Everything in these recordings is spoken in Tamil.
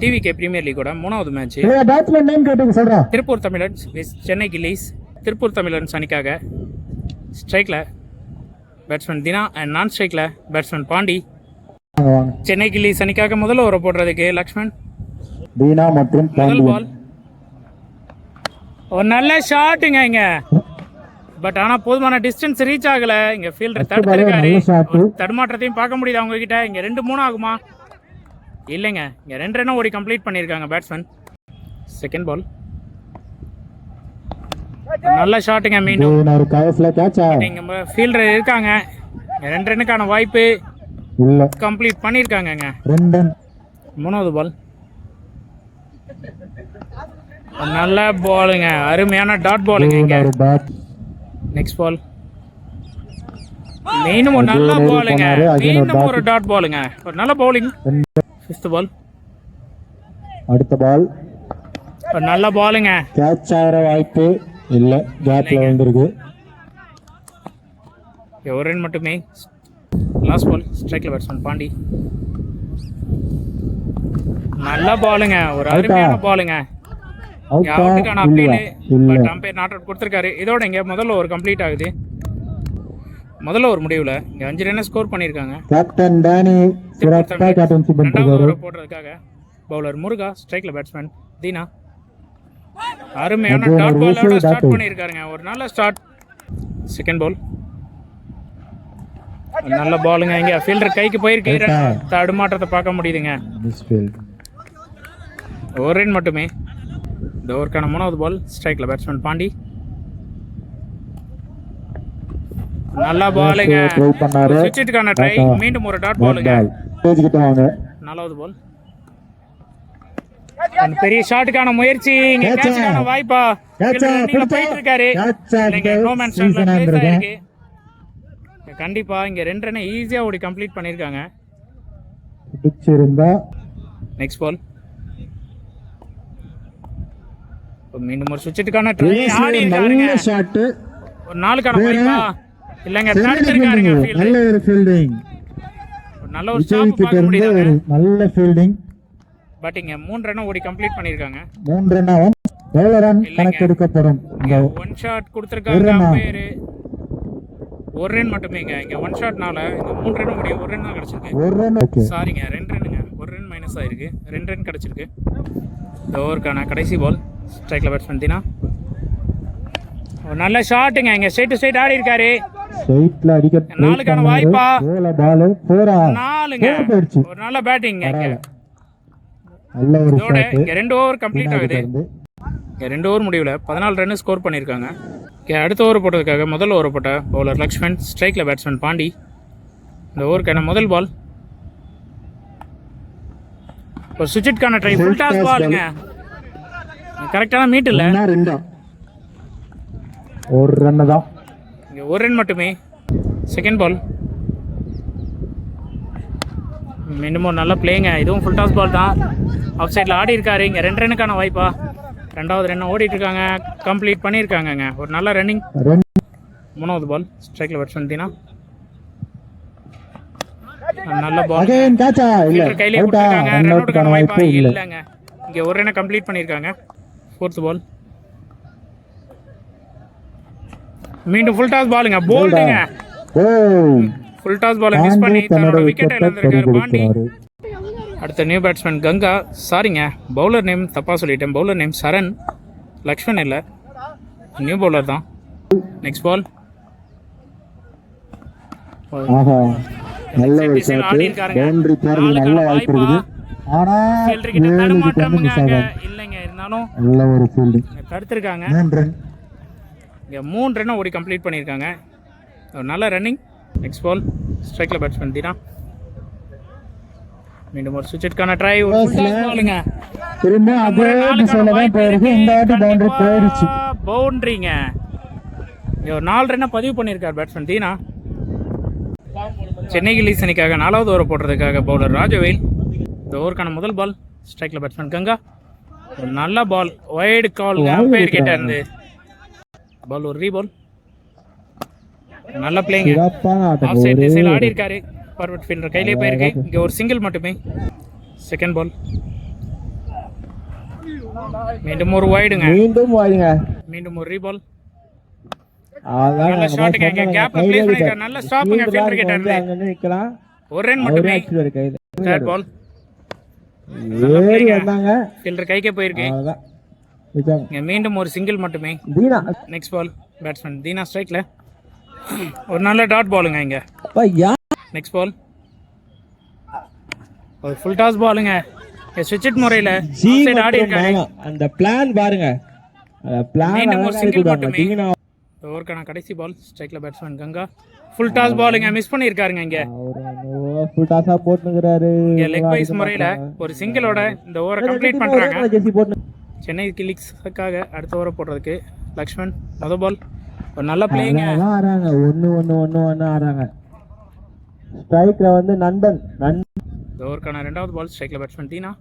டிவிகே பிரீமியர் லீகோட 3வது மேட்ச். திருப்பூர் தமிழன்ஸ் சென்னை கில்லிஸ். திருப்பூர் தமிழன்ஸ் அணிக்காக ஸ்ட்ரைக்கில் பேட்ஸ்மேன் தினா அண்ட் நான் ஸ்ட்ரைக்கில் பேட்ஸ்மேன் பாண்டி. சென்னை கில்லிஸ் அணிக்காக முதல் ஓவரை போடுறதுக்கு லக்ஷ்மண். தீனா மற்றும் முதல் பால் ஒரு நல்ல ஷாட்டுங்க இங்க, பட் ஆனால் போதுமான டிஸ்டன்ஸ் ரீச் ஆகலை. இங்கே ஃபீல்டர் தடுத்திருக்காரு. தடுமாற்றத்தையும் பார்க்க முடியுது அவங்க கிட்ட. இங்கே 2-3 ஆகுமா? இல்லைங்க, இங்கே 2 ரன்னும் ஓடி கம்ப்ளீட் பண்ணியிருக்காங்க பேட்ஸ்மேன். செகண்ட் பால் நல்ல ஷாட்டுங்க. மீண்டும் இங்கே ஃபீல்டர் இருக்காங்க. 2 ரன்னுக்கான வாய்ப்பு கம்ப்ளீட் பண்ணியிருக்காங்க. 3வது பால் நல்ல பாலுங்க, அருமையான டாட் பாலுங்க இங்க. நெக்ஸ்ட் பால் மீண்டும் ஒரு நல்ல பாலுங்க, மீண்டும் ஒரு டாட் பாலுங்க, ஒரு நல்ல பவுலிங். 5th பால் அடுத்த பால் ஒரு நல்ல பாலுங்க, கேட்ச் ஆகிற வாய்ப்பு இல்ல, கேப்ல வந்திருக்கு. ஒரு ரன் மட்டுமே. லாஸ்ட் பால் ஸ்ட்ரைக்ல பேட்ஸ்மேன் பாண்டி. நல்ல பாலுங்க, ஒரு அருமையான பாலுங்க. அவுட்டுக்கான appeal, but umpire not out கொடுத்துருக்காரு. இதோட இங்கே முதல்ல ஒரு கம்ப்ளீட் ஆகுது. முதல்ல ஒரு முடிவில் இங்கே 5 ரன் ஸ்கோர் பண்ணியிருக்காங்க. கேப்டன் டானி போடுறதுக்காக பவுலர் முருகா, ஸ்ட்ரைக்ல பேட்ஸ்மேன் தீனா. அருமையான டாட் பாலோட ஸ்டார்ட் பண்ணியிருக்காருங்க, ஒரு நல்ல ஸ்டார்ட். செகண்ட் பால் நல்ல பாலுங்க, இங்கே ஃபீல்டர் கைக்கு போயிருக்கு. தடுமாற்றத்தை பார்க்க முடியுதுங்க. ஒரு ரன் மட்டுமே. இந்த ஓவருக்கான 3வது பால் ஸ்ட்ரைக்ல பேட்ஸ்மேன் பாண்டி. நல்ல பாலுங்க, சுவிட்சுக்கான ட்ரை, மீண்டும் ஒரு டாட் பாலுங்க. 4வது பால் பெரிய ஷாட்டுக்கான முயற்சி, இங்க கேட்சுக்கான வாய்ப்பா போயிட்டு இருக்காரு. கண்டிப்பா இங்க 2 ரன் ஈஸியா ஓடி கம்ப்ளீட் பண்ணிருக்காங்க. நெக்ஸ்ட் பால் மீண்டும் ஒரு சுவிட்சுக்கான ட்ரை, ஆடி இருக்காருங்க. ஒரு 4க்கான வாய்ப்பா இல்லங்க, தடுத்திருக்காருங்க ஃபீல்டர். நல்ல ஒரு ஃபீல்டிங், நல்ல ஒரு ஸ்டாப் பார்க்க முடியுது. நல்ல ஃபீல்டிங், பட் இங்க 3 ரன் ஓடி கம்ப்ளீட் பண்ணிருக்காங்க. 3 ரன் எவ்வளவு ரன் கணக்கெடுக்கப்படும்? ஒன் ஷாட் கொடுத்திருக்காங்க அம்பையர். ஒரு ரன் மட்டுமேங்க. இங்க ஒன் ஷாட்னால இந்த 3 ரன் முடியும், 1 ரன் தான் கிடைச்சிருக்கு. 1 ரன் சாரிங்க, 2 ரன்னுங்க. 1 ரன் மைனஸ் ஆயிருக்கு, 2 ரன் கிடைச்சிருக்கு. இந்த ஓவருக்கான கடைசி பால் ஸ்ட்ரைக்ல பேட்ஸ்மேன் தினா. ஒரு நல்ல ஷாட்டுங்க, இங்க ஸ்ட்ரைட் டு ஸ்ட்ரைட் ஆடி இருக்காரு. ஸ்ட்ரைட்ல அடிக்க 4க்கான வாய்ப்பா, போல பால் 4ங்க. ஒரு நல்ல பேட்டிங். நல்ல ஒரு இதோட இங்க 2 ஓவர் கம்ப்ளீட் ஆகுது. இங்க 2 ஓவர் முடிவில் 14 ரன் ஸ்கோர் பண்ணியிருக்காங்க. அடுத்த ஓவர் போட்டதுக்காக முதல் ஓவர் போட்ட பவுலர் லக்ஷ்மண், ஸ்ட்ரைக்ல பேட்ஸ்மேன் பாண்டி. இந்த ஓவருக்கான முதல் பால் ஒரு சுவிட்சுக்கான ட்ரை, ஃபுல் டாஸ் பாலுங்க. கரெக்டான மீட் இல்ல, ஒரு ரன் தான். இங்க 1 ரன் மட்டுமே. செகண்ட் பால் மீண்டும் ஒரு நல்ல பிளேங்க, இதுவும் ஃபுல் டாஸ் பால் தான். ஆஃப் சைடில் ஆடி இருக்காரு. இங்கே 2 ரன்னுக்கான வாய்ப்பா, 2வது ரன் ஓடிட்டு இருக்காங்க, கம்ப்ளீட் பண்ணியிருக்காங்க. ஒரு நல்ல ரன்னிங். 3வது பால் ஸ்ட்ரைக்ல பேட்ஸ்மேன் தீனா. நல்ல பால், கையிலே கொடுத்துருக்காங்க. ரன் அவுட்டுக்கான வாய்ப்பா இல்லைங்க. இங்கே 1 ரன்னை கம்ப்ளீட் பண்ணியிருக்காங்க. 4th பால் மீண்டும் ஃபுல் டாஸ் பாலுங்க, போல்டுங்க. ஃபுல் டாஸ் பாலை மிஸ் பண்ணி தன்னோட விக்கெட்டை இழந்திருக்காரு பாண்டி. அடுத்த நியூ பேட்ஸ்மேன் கங்கா. சாரிங்க, பவுலர் நேம் தப்பாக சொல்லிட்டேன். பவுலர் நேம் சரண், லக்ஷ்மண் இல்லை, நியூ பவுலர் தான். நெக்ஸ்ட் பால் ஆடி இருக்காருங்க. 4க்கான வாய்ப்பா, ஃபீல்டர் கிட்ட தடுமாற்றம்ங்க. இல்லைங்க, இருந்தாலும் தடுத்திருக்காங்க. இங்கே 3 ரன் ஓடி கம்ப்ளீட் பண்ணியிருக்காங்க. ஒரு நல்ல ரன்னிங். நெக்ஸ்ட் பால் ஸ்ட்ரைக்ல பேட்ஸ்மேன் தீனா. மீண்டும் ஒரு சுவிட்சுக்கான ட்ரை, ஒரு பாலுங்க. பவுண்டரிங்க. ஒரு 4 ரன்னை பதிவு பண்ணியிருக்கார் பேட்ஸ்மேன் தீனா. சென்னை கில்லிஸ் அணிக்காக 4வது ஓவர் போடுறதுக்காக பவுலர் ராஜவேல். இந்த ஓவருக்கான முதல் பால் ஸ்ட்ரைக்ல பேட்ஸ்மேன் கங்கா. ஒரு நல்ல பால், வைடு கால், அம்பையர் கிட்ட இருந்து பால் ஒரு ரீபால். நல்ல பிளேயிங், ஆஃப் சைட் திசையில் ஆடி இருக்காரு. ஃபார்வர்ட் ஃபீல்டர் கையிலே போயிருக்கு. இங்கே ஒரு சிங்கிள் மட்டுமே. செகண்ட் பால் மீண்டும் ஒரு வைடுங்க. மீண்டும் வாடுங்க. மீண்டும் ஒரு ரீபால். அதான் நல்ல ஷாட்டுங்க. இங்க கேப்ல ப்ளேஸ் பண்ணிருக்காரு. நல்ல ஸ்டாப்புங்க ஃபீல்டர் கிட்ட இருந்து. அங்க நிக்கலாம். ஒரு ரன் மட்டுமே. கையில தேர்ட் பால். ஏறி வந்தாங்க. ஃபீல்டர் கைக்கே போயிருக்கு. அதான் இதாங்க. இங்க மீண்டும் ஒரு சிங்கிள் மட்டுமே. Dheena next ball batsman Dheena ஸ்ட்ரைக்ல. ஒரு நல்ல டாட் பாலுங்க இங்க. அப்பா யா நெக்ஸ்ட் பால் ஒரு ஃபுல் டாஸ் பாலுங்க. ஸ்விட்ச் முறையில சைடு ஆடி இருக்காரு. அந்த பிளான் பாருங்க. அந்த பிளான் மீண்டும் ஒரு சிங்கிள் மட்டுமே. தீனா ஓவருக்கான கடைசி பால் ஸ்ட்ரைக்ல பேட்ஸ்மேன் கங்கா. ஃபுல் டாஸ் பாலுங்க. மிஸ் பண்ணிருக்காருங்க இங்க. ஃபுல் டாஸா போட்டுங்கறாரு. இங்க லெக் வைஸ் முறையில ஒரு சிங்கிளோட இந்த ஓவரை கம்ப்ளீட் பண்றாங்க. ஜெர்சி போட்டு சென்னை கிங்ஸ்க்காக அடுத்த ஓவர் போடுறதுக்கு லக்ஷ்மன் முத பால். ஒரு நல்ல பிளேயிங்க. அதான் ஆறாங்க. 1-1 ஆறாங்க. ஸ்ட்ரைக்ல வந்து நண்பன் இந்த ஓவருக்கான இரண்டாவது பால் ஸ்ட்ரைக்ல பேட்ஸ்மேன் தீனா.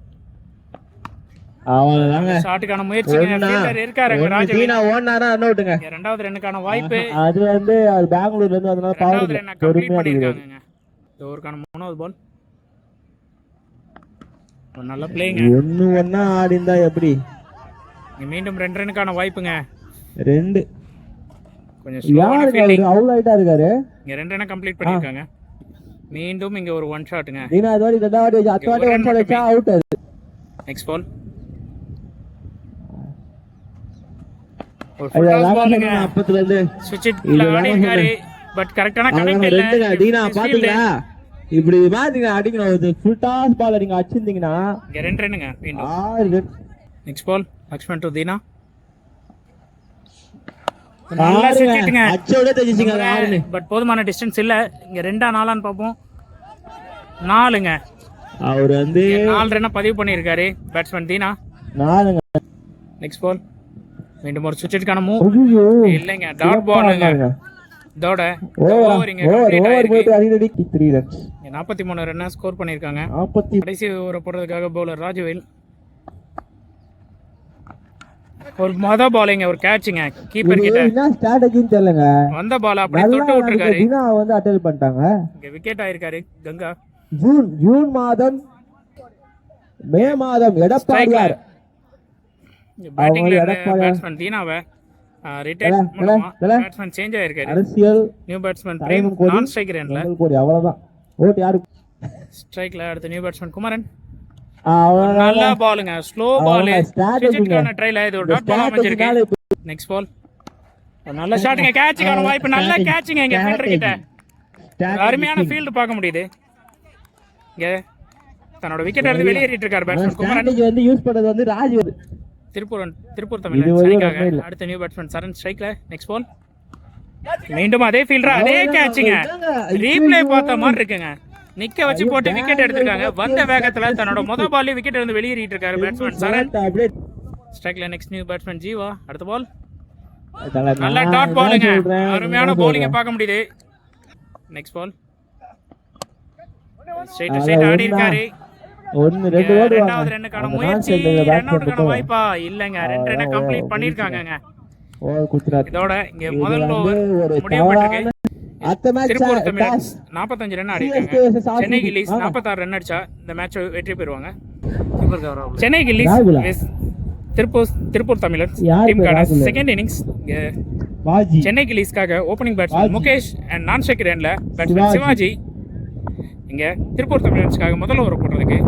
அவங்கதாங்க ஷாட்டுக்கான முயற்சிங்க. ஃபீல்டர் இருக்காரு ராஜு. தீனா ஓடுனாரா அண்ணா விட்டுங்க. இரண்டாவது ரன்னுக்கான வாய்ப்பு. அது வந்து அது பெங்களூர்ல இருந்து அதனால பவர் இரண்டாவது ரன்னை கம்ப்ளீட் பண்ணிருக்காங்க. இந்த ஓவருக்கான மூணாவது பால். ஒரு நல்ல பிளேயிங்க. 1-1 ஆடிந்தா எப்படி? மீண்டும் 2 ரன்னுக்கான வாய்ப்புங்க. 2 கொஞ்சம் ஸ்லோவான யாருக்கு ஃபீல்டிங். அவுட் ஆயிட்டா இருக்காரு. இங்க 2 ரன் கம்ப்ளீட் பண்ணிருக்காங்க. மீண்டும் இங்க ஒரு ஒன் ஷாட்டுங்க. தீனா அதோட ரெண்டாவது அத்தாடி ஒன் ஷாட் வச்சா அவுட். நெக்ஸ்ட் பால் ஒரு ஃபுல் டாஸ் பாலுங்க. அப்பத்துல இருந்து ஸ்விட்ச்ல ஆடி இருக்காரு. பட் கரெக்ட்டான கனெக்ட் இல்ல. ரெண்டுங்க. தீனா பாத்தீங்களா? இப்படி பாத்தீங்க அடிக்கணும். ஒரு ஃபுல் டாஸ் பால் நீங்க அடிச்சிருந்தீங்கன்னா இங்க 2 ரன்னுங்க. மீண்டும் 6 run. Next ball Lakshman to Dheena. நல்லா சிட்டிங்க. அச்சோட தெரிஞ்சிங்க 6 பட் போதுமான டிஸ்டன்ஸ் இல்ல. இங்க 2ஆ 4ஆன்னு பாப்போம். 4ங்க. அவர் வந்து 4 ரன்னை பதிவு பண்ணிருக்காரு பேட்ஸ்மேன் தீனா. 4ங்க. நெக்ஸ்ட் பால் மீண்டும் ஒரு சுவிட்சுக்கான மூவ். ஐயோ இல்லங்க டாட் பாலுங்க. இதோட ஓவர் இங்க ஓவர் கம்ப்ளீட் ஓவர் ஆயிருக்கு. போட்டு அடிக்கடி 3 ரன்ஸ். 43 ரன்னை ஸ்கோர் பண்ணிருக்காங்க. 40 கடைசி ஓவரை போடுறதுக்காக பவுலர் ராஜவேல். ஒரு மொத பாலிங்க ஒரு கேட்சுங்க கீப்பர் கிட்ட. என்ன ஸ்ட்ராட்டஜின்னு தெரியலங்க. வந்த பால் அப்படியே தொட்டு விட்டுருக்காரு. தீனா வந்து அட்டெல் பண்ணிட்டாங்க. இங்க விக்கெட் ஆயிருக்காரு கங்கா. ஜூன் மாதம் மே மாதம் எடப்பாடியார் பேட்டிங்ல பேட்ஸ்மேன் தீனாவை ரிட்டையர் பேட்ஸ்மேன் சேஞ்ச் ஆயிருக்காரு. அரசியல் நியூ பேட்ஸ்மேன் பிரேம் நான் ஸ்ட்ரைக்கர் எண்ட்ல போடி அவ்வளவுதான். ஓட் யாரு? ஸ்ட்ரைக்ல அடுத்த நியூ பேட்ஸ்மேன் குமரன். அவ்வளவுதான். நல்ல பாலுங்க ஸ்லோ பால். ஸ்ட்ராட்டஜிக்கான ட்ரைல இது ஒரு டாட் பால் அமைஞ்சிருக்கு. நெக்ஸ்ட் பால் ஒரு நல்ல ஷாட்டுங்க. கேட்சுக்கான வாய்ப்பு. நல்ல கேட்சுங்க இங்க ஃபீல்டர் கிட்ட. அருமையான ஃபீல்ட் பார்க்க முடியுது. இங்க தன்னோட விக்கெட் எடுத்து வெளியேறிட்டு இருக்காரு பேட்ஸ்மேன் குமரன். ஸ்ட்ராட்டஜி வந்து யூஸ் பண்றது வந்து ராஜ். திருப்பூர் தமிழ் ஸ்ட்ரைக்காக அடுத்த நியூ பேட்ஸ்மேன் சரண் ஸ்ட்ரைக்ல. நெக்ஸ்ட் பால் மீண்டும் அதே ஃபீல்டர் அதே கேட்சுங்க. ரீப்ளே பார்த்த மாதிரி இருக்குங்க. நிக்க வச்சு போட்டு விக்கெட் எடுத்திருக்காங்க. வந்த வேகத்துல தன்னோட முதல் பால்ல விக்கெட் இருந்து வெளியேறிட்டு இருக்காரு பேட்ஸ்மேன் சரண் ஸ்ட்ரைக்ல. Next new batsman Jeeva. அடுத்த பால் நல்ல டாட் பாலுங்க. அருமையான பவுலிங்க பார்க்க முடியுது. நெக்ஸ்ட் பால் ஸ்ட்ரைட் ஆடி இருக்காரு. 1-2 ஓடுவாங்க. இரண்டாவது ரன்னுக்கான முயற்சி. ரன் அவுட்டுக்கான வாய்ப்பா இல்லங்க. 2 ரன்னை கம்ப்ளீட் பண்ணிருக்காங்கங்க. ஓவர் குத்துறாரு. இதோட இங்க முதல் ஓவர் முடிவு பெற்றிருக்கு. அடுத்த மேட்ச் திருப்பூர் தமிழ் 45 ரன் அடிச்சாங்க. சென்னை கில்லிஸ் 46 ரன் அடிச்சா இந்த மேட்ச் வெற்றி பெறுவாங்க. சென்னை கில்லிஸ் திருப்பூர் தமிழர் டீமுக்கான செகண்ட் இன்னிங்ஸ் சென்னை கில்லிஸ்க்காக opening batsman Mukesh and non striker எண்ட்ல பேட்ஸ்மேன் சிவாஜி. இங்க திருப்பூர் தமிழர்ஸ்க்காக முதல் ஓவர் போடுறதுக்கு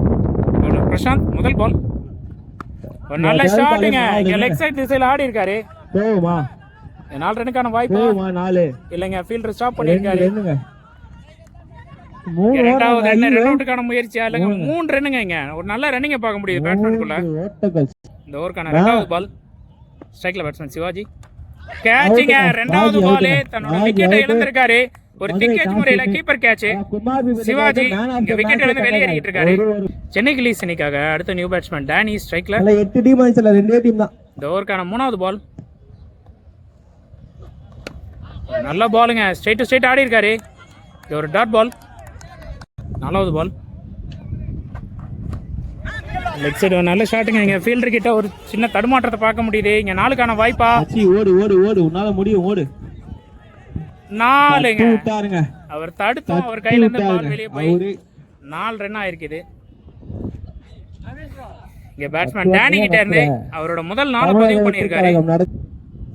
பிரசாந்த். முதல் பால் ஒரு நல்ல ஷாட்டுங்க. இங்க லெக் சைடு திசையில ஆடி இருக்காரு. போமா 4 ரன்னுக்கான வாய்ப்பு. 4 இல்லங்க ஃபீல்டர் ஸ்டாப் பண்ணிருக்காரு. மூணு இரண்டாவது ரன் அவுட்டுக்கான முயற்சி. இல்லங்க 3 ரன்னுங்க. இங்க ஒரு நல்ல ரன்னிங்க பார்க்க முடியுது பேட்ஸ்மேனுக்குள்ள. இந்த ஓவருக்கான இரண்டாவது பால் ஸ்ட்ரைக்ல பேட்ஸ்மேன் சிவாஜி. கேட்சிங்க. இரண்டாவது பால் தன்னோட விக்கெட்டை இழந்திருக்காரு. ஒரு திக்கேஜ் முறையில கீப்பர் கேட்ச். சிவாஜி விக்கெட் இழந்து வெளியேறிட்டு இருக்காரு. சென்னை கில்லிஸ் அணிக்காக அடுத்த நியூ பேட்ஸ்மேன் டேனி ஸ்ட்ரைக்ல. 8 டீம் ஆயிடுச்சுல, 2 டீம் தான். இந்த ஓவருக்கான மூணாவது பால் நல்ல பாலுங்க. ஸ்ட்ரைட் டு ஸ்ட்ரைட் ஆடி இருக்காரு. இது ஒரு டாட் பால். நாலாவது பால் லெக் சைடு நல்ல ஷாட்டுங்க. இங்க ஃபீல்டர் கிட்ட ஒரு சின்ன தடுமாற்றத்தை பார்க்க முடியுது. இங்க 4க்கான வாய்ப்பா. ஓடு ஓடு ஓடு, உன்னால முடியும், ஓடு. 4ங்க. விட்டாருங்க. அவர் தடுத்தோம். அவர் கையில இருந்து பால் வெளியே போய் 4 ரன் ஆயிருக்குது. இங்க பேட்ஸ்மேன் டேனி கிட்ட இருந்து அவரோட முதல் 4 பதிவு பண்ணியிருக்காரு.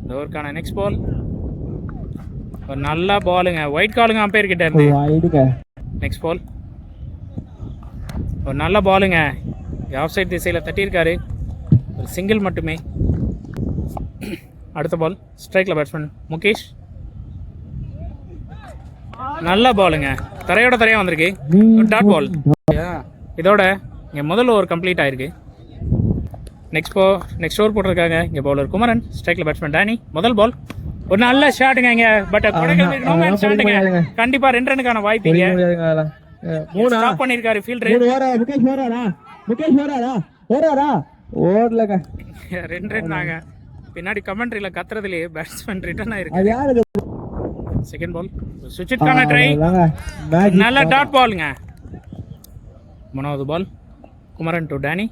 இந்த ஓவருக்கான நெக்ஸ்ட் பால் ஒரு நல்ல பாலுங்க, ஒயிட் காலுங்க அம்பையர் கிட்ட இருந்து. நெக்ஸ்ட் பால் ஒரு நல்ல பாலுங்க, ஆஃப் சைட் திசையில் தட்டியிருக்காரு, ஒரு சிங்கிள் மட்டுமே. அடுத்த பால் ஸ்ட்ரைக்கில் பேட்ஸ்மேன் முகேஷ், நல்ல பாலுங்க, தரையோட தரையாக வந்திருக்கு, டாட் பால். இதோட இங்கே முதல் ஓவர் கம்ப்ளீட் ஆயிருக்கு. நெக்ஸ்ட் ஓவர் போட்டிருக்காங்க இங்கே பவுலர் குமரன், ஸ்ட்ரைக்கில் பேட்ஸ்மேன் டேனி. முதல் பால் ஒரு நல்ல ஷாட்டுங்க இங்கே, பட் ஷாட்டுங்க கண்டிப்பாக 2 ரன்னுக்கான வாய்ப்பு இங்கே. ஸ்டாப் பண்ணியிருக்காரு ஃபீல்டர். 2 ரன் தாங்க. பின்னாடி கமெண்ட்ரியில் கத்துறதுலேயே பேட்ஸ்மேன் ரிட்டர்ன் ஆயிருக்கு. செகண்ட் பால் சுவிட்ச்க்கான ட்ரை, நல்ல டாட் பாலுங்க. 3வது பால் குமரன் டு டேனி,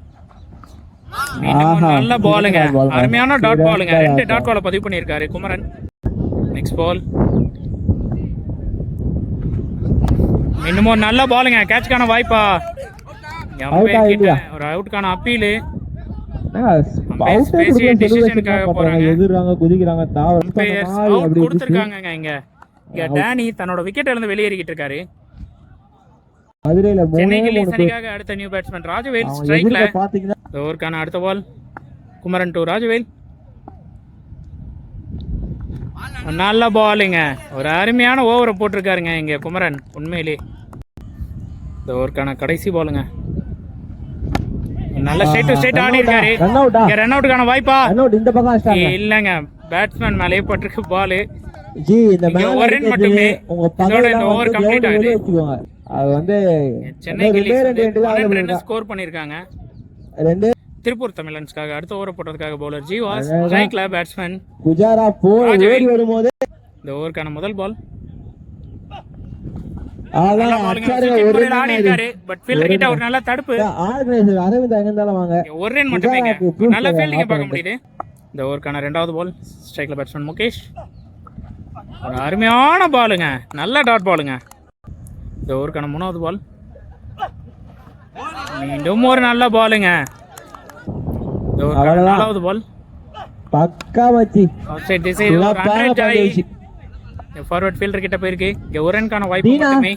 நல்ல பாலுங்க, அருமையான டாட் பாலுங்க, 2 டாட் பாலை பதிவு பண்ணியிருக்காரு குமரன். நெக்ஸ்ட் பால் இன்னமும் நல்ல பாலுங்க, கேட்ச்க்கான வாய்ப்பா, ஒரு அவுட்டுக்கான அப்பீலு. கொடுத்திருக்காங்க இங்க. டேனி தன்னோட விக்கெட் இருந்து வெளியேறிக்கிட்டு இருக்காரு. சென்னைக்கு லீசனிக்காக அடுத்த நியூ பேட்ஸ்மேன் ராஜவேல் ஸ்ட்ரைக்ல. ஓவருக்கான அடுத்த பால் குமரன் டு ராஜவேல், நல்ல பாலுங்க, ஒரு அருமையான ஓவரை போட்டிருக்காருங்க இங்க குமரன் உண்மையிலே. இந்த ஓவருக்கான கடைசி பாலுங்க, நல்ல ஸ்ட்ரைட் ஆடி இருக்காரு. ரன் அவுட்டுக்கான வாய்ப்பா இல்லங்க, பேட்ஸ்மேன் மேலே பட்டிருக்கு பாலு. ஒரு ரன் மட்டுமே. இந்த ஓவர் கம்ப்ளீட் ஆகுது. சென்னைக்கு 2 ஸ்கோர் பண்ணிருக்காங்க. திருப்பூர் தமிழன்ஸ்க்காக அடுத்த ஓவர் போட்டதுக்காக பவுலர் ஜீவா, ஸ்ட்ரைக்ல பேட்ஸ்மேன் இந்த ஓவருக்கான முதல் பால் ஒரு நல்ல தடுப்பு, ஒரு ரன் மட்டுமே, நல்ல ஃபீல்டிங் பார்க்க முடியுது. இந்த ஓவருக்கான 2வது பால் ஸ்ட்ரைக்ல பேட்ஸ்மேன் முகேஷ், ஒரு அருமையான பாலுங்க, நல்ல டாட் பாலுங்க. இந்த ஓவருக்கான 3வது பால் மீண்டும் ஒரு நல்ல பாலுங்க. இந்த ஓவருக்கான 4வது பால் ஃபார்வர்ட் ஃபீல்டர் கிட்ட போயிருக்கு. இங்க ஒரு ரன்கான வாய்ப்பு மட்டுமே.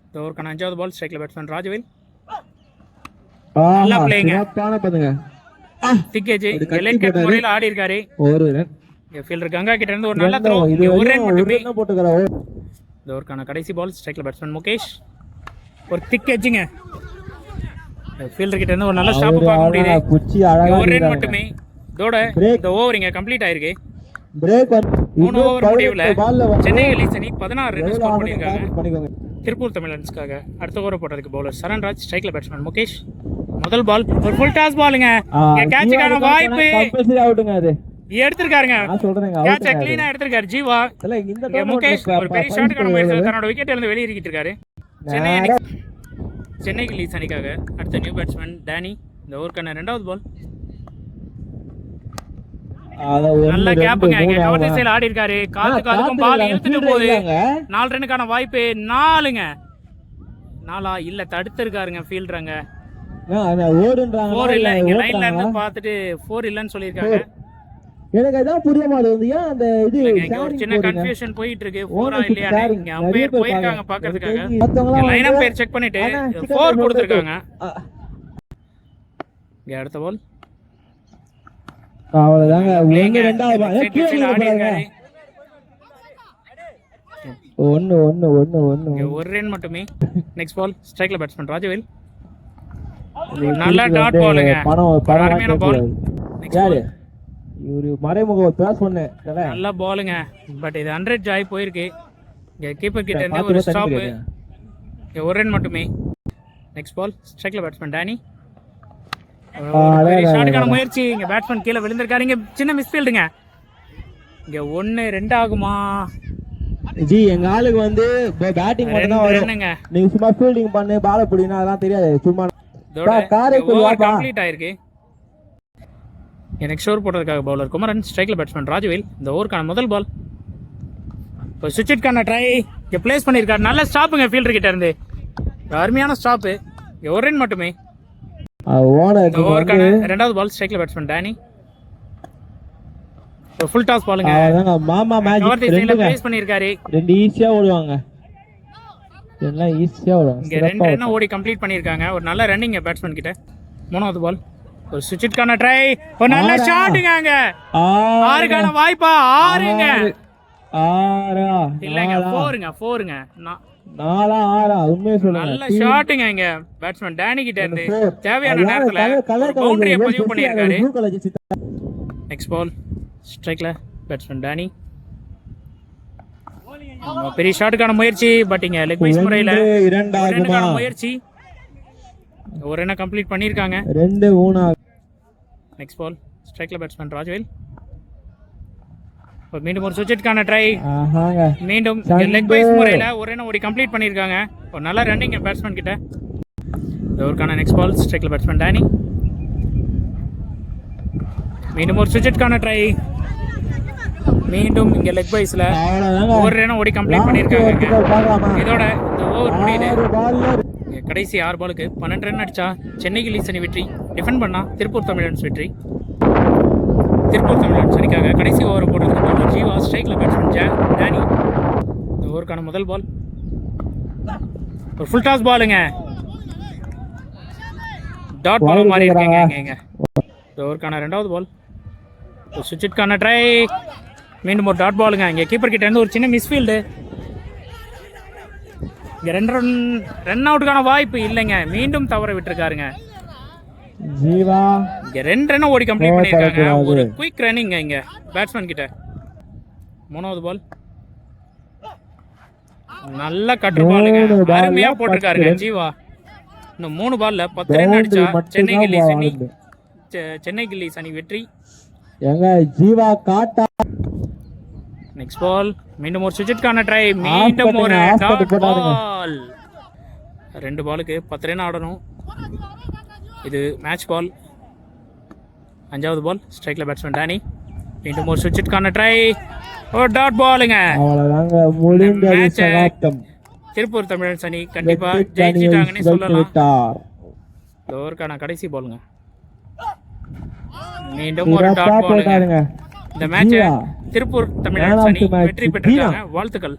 இந்த ஓவருக்கான 5வது பால் ஸ்ட்ரைக்ல பேட்ஸ்மேன் ராஜவேல், நல்லா பிளேயிங்க, திக்கேஜ் எலைன் கட் முறையில் ஆடி இருக்காரு. ஃபீல்டர் கங்கா கிட்ட இருந்து ஒரு நல்ல த்ரோ, ஒரு ரன் மட்டுமே. இந்த ஓவருக்கான கடைசி பால் ஸ்ட்ரைக்ல பேட்ஸ்மேன் முகேஷ், ஒரு திக்கேஜ்ங்க, ஃபீல்டர் கிட்ட இருந்து ஒரு நல்ல ஸ்டாப் பார்க்க முடியுது, ஒரு ரன் மட்டுமே. இதோட இந்த ஓவர் இங்க கம்ப்ளீட் ஆயிருக்கு. 3 ஓவர் முடிவுல சென்னை லீசனி 16 ரன் ஸ்கோர் பண்ணிருக்காங்க. திருப்பூர் தமிழன்ஸ்க்காக அடுத்த ஓவர் போட்டதுக்கு பவுலர் சரண்ராஜ், ஸ்ட்ரைக்ல பேட்ஸ்மேன் முகேஷ். முதல் பால் ஒரு ஃபுல் டாஸ் பாலுங்க, கேட்சுக்கான வாய்ப்பு எடுத்திருக்காருங்க, கேட்சை க்ளீனா எடுத்திருக்காரு ஜீவா. முகேஷ் ஒரு பெரிய ஷாட்டுக்கான முயற்சியில் தன்னோட விக்கெட் இருந்து வெளியேறிக்கிட்டு இருக்காரு. சென்னைக்கு லீஸ் அணிக்காக அடுத்த நியூ பேட்ஸ்மேன் டேனி. இந்த ஓவருக்கான 2வது பால் நல்ல கேப்புங்க, இங்க கவர் திசையில ஆடி இருக்காரு, காத்துக்கு அதுக்கும் பால் இழுத்துட்டு போகுது. 4 ரன்னுக்கான வாய்ப்பு, 4ங்க, 4 இல்ல தடுத்திருக்காருங்க ஃபீல்டருங்க. 4 இல்ல, இங்க லைன்ல இருந்து பார்த்துட்டு 4 இல்லன்னு சொல்லிருக்காங்க. எனக்கு அதான் புரிய மாட்டேங்குது, ஏன் அந்த இது ஒரு சின்ன கன்ஃபியூஷன் போயிட்டு இருக்கு. 4 இல்லையா, இங்க அம்பையர் போயிருக்காங்க பார்க்கிறதுக்காக, லைன் அம்பையர் செக் பண்ணிட்டு 4 கொடுத்திருக்காங்க. இங்க அடுத்த பால் அவ்வளவுதாங்க, ஒரு ரன் மட்டுமே. நெக்ஸ்ட் பால் ஸ்ட்ரைக்ல பேட்ஸ்மேன் ராஜவேல், நல்ல டாட் பாலுங்க, அருமையான பால். நல்ல பாலுங்க, பட் இது 100 ஆகி போயிருக்கு. கீப்பர் கிட்ட இருந்து ஒரு ஸ்டாப், ஒரு ரன் மட்டுமே. நெக்ஸ்ட் பால் ஸ்ட்ரைக்ல பேட்ஸ்மேன் டேனி, ஷாட்டுக்கான முயற்சி, இங்க பேட்ஸ்மேன் கீழே விழுந்திருக்காரு. இங்க சின்ன மிஸ்ஃபீல்டுங்க, இங்க 1-2 ஆகுமா? ஜி எங்க ஆளுக்கு வந்து பேட்டிங் மட்டும் தான் வரும், நீங்க சும்மா ஃபீல்டிங் பண்ணு பால புடினா அதெல்லாம் தெரியாது. சும்மா கம்ப்ளீட் ஆயிருக்கு. நெக்ஸ்ட் ஓவர் போட்டதுக்காக பவுலர் குமரன், ஸ்ட்ரைக்ல பேட்ஸ்மேன் ராஜவேல். இந்த ஓவருக்கான முதல் பால் இப்போ சுவிட்ச்க்கான ட்ரை இங்க பிளேஸ் பண்ணியிருக்காரு, நல்ல ஸ்டாப்புங்க ஃபீல்டர் கிட்ட இருந்து, அருமையான ஸ்டாப்பு, ஒரு ரன் மட்டுமே. ஓனர் இந்த ஓவருக்கான ரெண்டாவது பால் ஸ்ட்ரைக்ல பேட்ஸ்மேன் டேனி. ஃபுல் டாஸ் பாலுங்க. மாமா கவர் மேஜிக் திசையில பிளேஸ் பண்ணிருக்காரு. ரெண்டு ஈஸியா ஓடுவாங்க, எல்லாம் ஈஸியா ஓடுவாங்க. இங்க ரெண்டு ரன் ஓடி கம்ப்ளீட் பண்ணிருக்காங்க. ஒரு நல்ல ரன்னிங் பேட்ஸ்மேன் கிட்ட. மூணாவது பால் ஒரு சுவிட்ச்கான ட்ரை, ஒரு நல்ல ஷாட்டுங்க. அங்க ஆறுக்கான வாய்ப்பா, ஆறுங்க இல்லங்க, போருங்க நாலா ஆறா உண்மையை சொல்லுங்க. நல்ல ஷாட்டுங்க இங்க பேட்ஸ்மேன் டேனி கிட்ட இருந்து தேவையான நேரத்துல பவுண்டரியை பதிவு பண்ணியிருக்காரு. நெக்ஸ்ட் பால் ஸ்ட்ரைக்ல பேட்ஸ்மேன் டேனி. பெரிய ஷாட்டுக்கான முயற்சி, பட் இங்க லெக் பைஸ் முறையில இரண்டாவது முயற்சி ஒரு ரன் கம்ப்ளீட் பண்ணிருக்காங்க. 2-3. நெக்ஸ்ட் பால் ஸ்ட்ரைக்ல பேட்ஸ்மேன் ராஜ்வேல். மீண்டும் ஒரு சுவிட்ச்கான ட்ரை, மீண்டும் லெக் பைஸ் முறையில ஒரு ரன் ஓடி கம்ப்ளீட் பண்ணிருக்காங்க. ஒரு நல்ல ரன்னிங் பேட்ஸ்மேன் கிட்ட. ஓவருக்கான நெக்ஸ்ட் பால் ஸ்ட்ரைக்ல பேட்ஸ்மேன் டேனி. மீண்டும் ஒரு சுவிட்ச்கான ட்ரை, மீண்டும் இங்க லெக் பைஸ்ல ஒரு ரன் ஓடி கம்ப்ளீட் பண்ணிருக்காங்க. இதோட இந்த ஓவர் முடியுது. கடைசி 6 பாலுக்கு 12 ரன் அடிச்சா சென்னை கில்லிஸ் அணி வெற்றி. டிஃபெண்ட் பண்ணா திருப்பூர் தமிழன்ஸ் வெற்றி. திருப்பூர் தமிழன்ஸ் அணிக்காக கடைசி ஓவர் போடுறதுக்கு பவுலர் ஜீவா, ஸ்ட்ரைக்ல பேட்ஸ்மேன் டேனி. இந்த ஓவருக்கான முதல் பால் ஒரு ஃபுல் டாஸ் பாலுங்க. டாட் பால் மாறி இருக்கீங்க. இந்த ஓவருக்கான ரெண்டாவது பால் ஒரு சுவிட்ச்கான ட்ரை, மீண்டும் ஒரு டாட் பாலுங்க. இங்கே கீப்பர் கிட்ட இருந்து ஒரு சின்ன மிஸ்ஃபீல்டு. இங்க 2 ரன் அவுட்டுக்கான வாய்ப்பு இல்லைங்க, மீண்டும் தவற விட்டுருக்காருங்க. ஜீவா இங்க 2 ரன் ஓடி கம்ப்ளீட் பண்ணிருக்காங்க. ஒரு குயிக் ரன்னிங் இங்க பேட்ஸ்மேன் கிட்ட. மூணாவது பால் நல்ல கட்டர் பாலுங்க, அருமையா போட்டிருக்காருங்க ஜீவா. இன்னும் 3 பால்ல 10 ரன் அடிச்சா சென்னை கில்லிஸ் அணி வெற்றி. ஜீவா காட்டா. நெக்ஸ்ட் பால் மீண்டும் ஒரு சுவிட்ச்கான ட்ரை, மீண்டும் ஒரு டாட் பால். 2 பாலுக்கு 10 ரன் ஆடணும். இது மேட்ச் பால். 5வது பால் ஸ்ட்ரைக்ல பேட்ஸ்மேன் டேனி. மீண்டும் ஒரு சுவிட்ச்கான ட்ரை, ஒரு டாட் பாலுங்க. திருப்பூர் தமிழன்ஸ் அணி கண்டிப்பா ஜெயிச்சிட்டாங்கன்னு சொல்லலாம். ஓவருக்கான கடைசி பாலுங்க. மீண்டும் ஒரு டாட் பாலுங்க. இந்த மேட்ச் திருப்பூர் தமிழன்ஸ் அணி வெற்றி பெற்றிருக்காங்க. வாழ்த்துக்கள்.